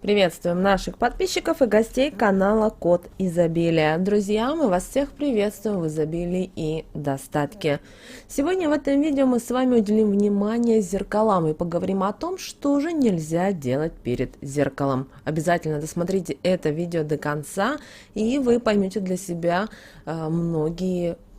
Приветствуем наших подписчиков и гостей канала Код Изобилия. Друзья, мы вас всех приветствуем в изобилии и достатке. Сегодня в этом видео мы с вами уделим внимание зеркалам и поговорим о том, что же нельзя делать перед зеркалом. Обязательно досмотрите это видео до конца, и вы поймете для себя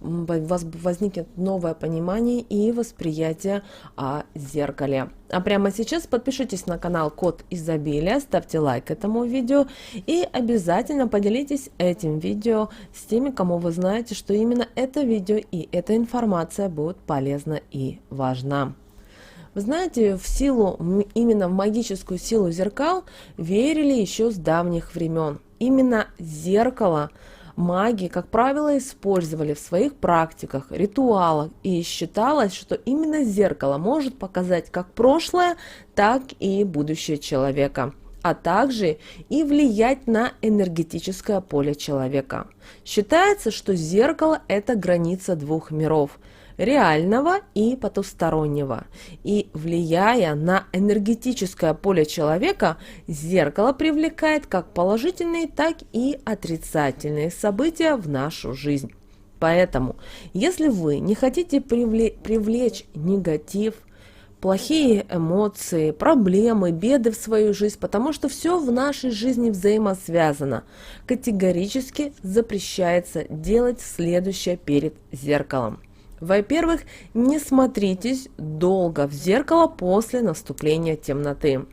у вас возникнет новое понимание и восприятие о зеркале. А прямо сейчас подпишитесь на канал Код Изобилия, ставьте лайк этому видео и обязательно поделитесь этим видео с теми, кому вы знаете, что именно это видео и эта информация будет полезна и важна. Вы знаете, именно в магическую силу зеркал верили еще с давних времен. Именно зеркало маги, как правило, использовали в своих практиках, ритуалах, и считалось, что именно зеркало может показать как прошлое, так и будущее человека, а также и влиять на энергетическое поле человека. Считается, что зеркало – это граница двух миров – реального и потустороннего. И влияя на энергетическое поле человека, зеркало привлекает как положительные, так и отрицательные события в нашу жизнь. Поэтому, если вы не хотите привлечь негатив, плохие эмоции, проблемы, беды в свою жизнь, потому что все в нашей жизни взаимосвязано, категорически запрещается делать следующее перед зеркалом. Во-первых, не смотритесь долго в зеркало после наступления темноты.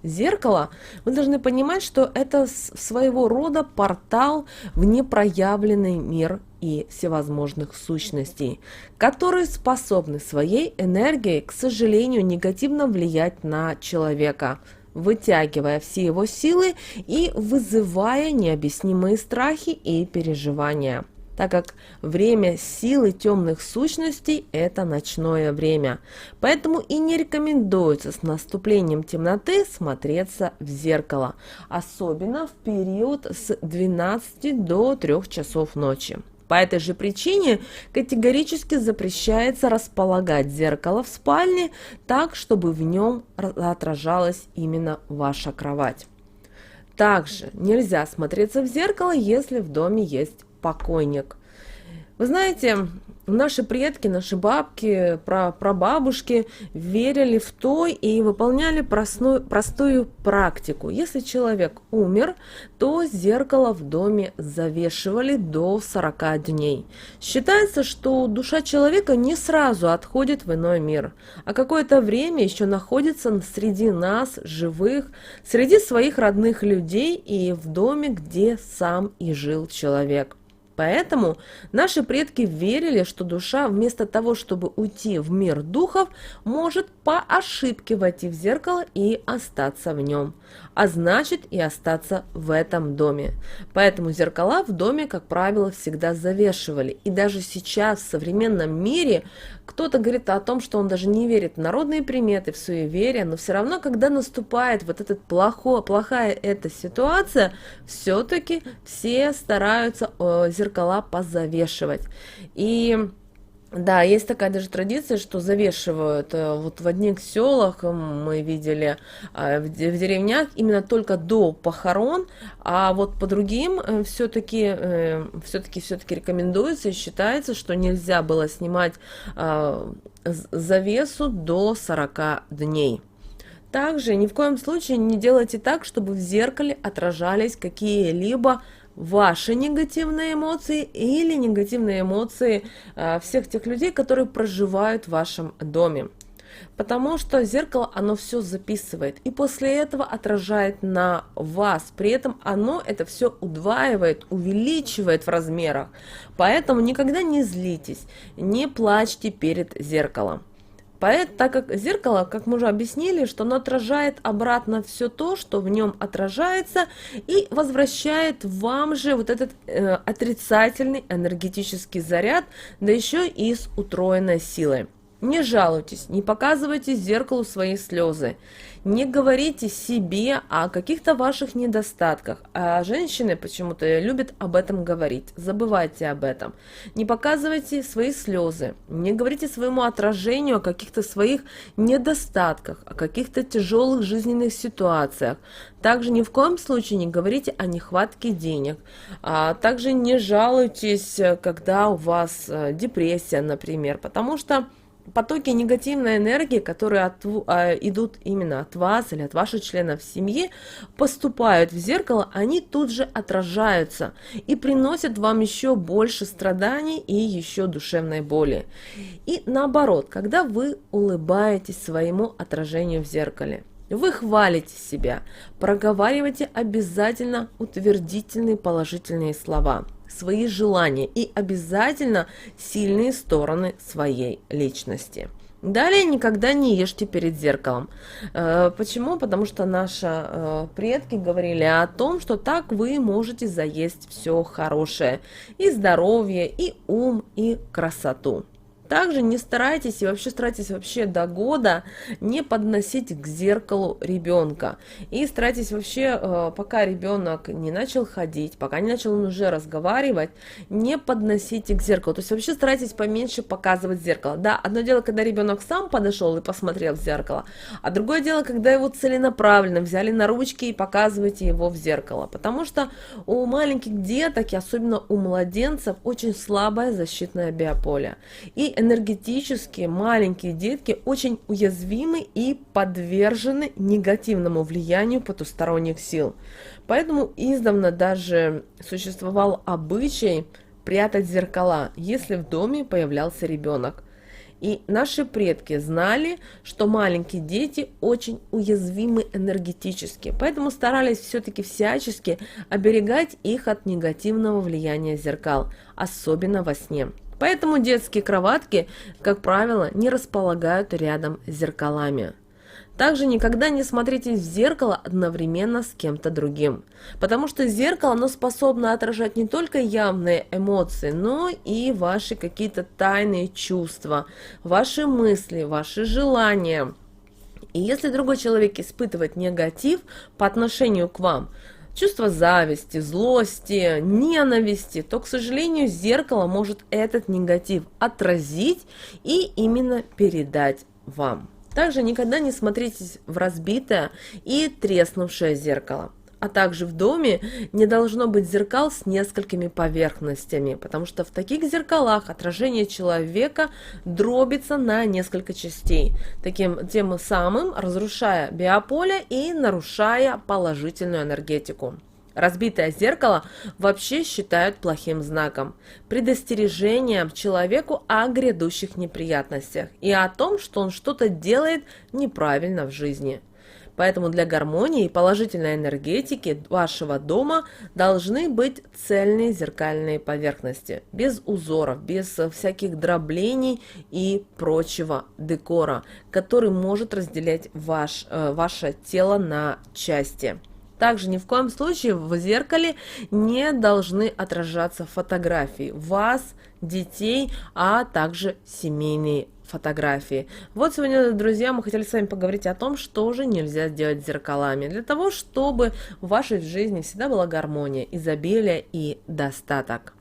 Зеркало, вы должны понимать, что это своего рода портал в непроявленный мир и всевозможных сущностей, которые способны своей энергией, к сожалению, негативно влиять на человека, вытягивая все его силы и вызывая необъяснимые страхи и переживания, так как время силы темных сущностей – это ночное время. Поэтому и не рекомендуется с наступлением темноты смотреться в зеркало, особенно в период с 12 до 3 часов ночи. По этой же причине категорически запрещается располагать зеркало в спальне так, чтобы в нем отражалась именно ваша кровать. Также нельзя смотреться в зеркало, если в доме есть покойник. Вы знаете, наши предки, наши бабки, прабабушки верили в то и выполняли простую практику. Если человек умер, то зеркало в доме завешивали до 40 дней. Считается, что душа человека не сразу отходит в иной мир, а какое-то время еще находится среди нас, живых, среди своих родных людей и в доме, где сам и жил человек. Поэтому наши предки верили, что душа вместо того, чтобы уйти в мир духов, может по ошибке войти в зеркало и остаться в нем, а значит и остаться в этом доме. Поэтому зеркала в доме, как правило, всегда завешивали. И даже сейчас в современном мире кто-то говорит о том, что он даже не верит в народные приметы, в суеверия, но все равно, когда наступает вот эта плохая эта ситуация, все-таки все стараются зеркала позавешивать. И да, есть такая даже традиция, что завешивают вот в одних селах, мы видели, в деревнях именно только до похорон, а вот по другим все-таки рекомендуется и считается, что нельзя было снимать завесу до 40 дней. Также ни в коем случае не делайте так, чтобы в зеркале отражались какие-либо ваши негативные эмоции или негативные эмоции всех тех людей, которые проживают в вашем доме. Потому что зеркало, оно все записывает и после этого отражает на вас. При этом оно это все удваивает, увеличивает в размерах. Поэтому никогда не злитесь, не плачьте перед зеркалом. Так как зеркало, как мы уже объяснили, что оно отражает обратно все то, что в нем отражается, и возвращает вам же вот этот отрицательный энергетический заряд, да еще и с утроенной силой. Не жалуйтесь, не показывайте зеркалу свои слезы, не говорите себе о каких-то ваших недостатках. А женщины почему-то любят об этом говорить, забывайте об этом. Не показывайте свои слезы, не говорите своему отражению о каких-то своих недостатках, о каких-то тяжелых жизненных ситуациях. Также ни в коем случае не говорите о нехватке денег. Также не жалуйтесь, когда у вас депрессия, например, потому что потоки негативной энергии, которые идут именно от вас или от ваших членов семьи, поступают в зеркало, они тут же отражаются и приносят вам еще больше страданий и еще душевной боли. И наоборот, когда вы улыбаетесь своему отражению в зеркале, вы хвалите себя, проговаривайте обязательно утвердительные положительные слова, свои желания и обязательно сильные стороны своей личности. Далее никогда не ешьте перед зеркалом. Почему? Потому что наши предки говорили о том, что так вы можете заесть все хорошее, и здоровье, и ум, и красоту. Также не старайтесь и вообще старайтесь вообще до года не подносить к зеркалу ребенка. И старайтесь вообще, пока ребенок не начал ходить, пока не начал он уже разговаривать, не подносите к зеркалу. То есть вообще старайтесь поменьше показывать зеркало. Да, одно дело, когда ребенок сам подошел и посмотрел в зеркало, а другое дело, когда его целенаправленно взяли на ручки и показываете его в зеркало. Потому что у маленьких деток, и особенно у младенцев, очень слабое защитное биополе. И энергетически маленькие детки очень уязвимы и подвержены негативному влиянию потусторонних сил. Поэтому издавна даже существовал обычай прятать зеркала, если в доме появлялся ребенок. И наши предки знали, что маленькие дети очень уязвимы энергетически, поэтому старались все-таки всячески оберегать их от негативного влияния зеркал, особенно во сне. Поэтому детские кроватки, как правило, не располагают рядом с зеркалами. Также никогда не смотрите в зеркало одновременно с кем-то другим, потому что зеркало, оно способно отражать не только явные эмоции, но и ваши какие-то тайные чувства, ваши мысли, ваши желания. И если другой человек испытывает негатив по отношению к вам, чувство зависти, злости, ненависти, то, к сожалению, зеркало может этот негатив отразить и именно передать вам. Также никогда не смотрите в разбитое и треснувшее зеркало. А также в доме не должно быть зеркал с несколькими поверхностями, потому что в таких зеркалах отражение человека дробится на несколько частей, тем самым разрушая биополе и нарушая положительную энергетику. Разбитое зеркало вообще считают плохим знаком, предостережением человеку о грядущих неприятностях и о том, что он что-то делает неправильно в жизни. Поэтому для гармонии и положительной энергетики вашего дома должны быть цельные зеркальные поверхности, без узоров, без всяких дроблений и прочего декора, который может разделять ваше тело на части. Также ни в коем случае в зеркале не должны отражаться фотографии вас, детей, а также семейные фотографии. Вот сегодня, друзья, мы хотели с вами поговорить о том, что же нельзя делать с зеркалами, для того, чтобы в вашей жизни всегда была гармония, изобилие и достаток.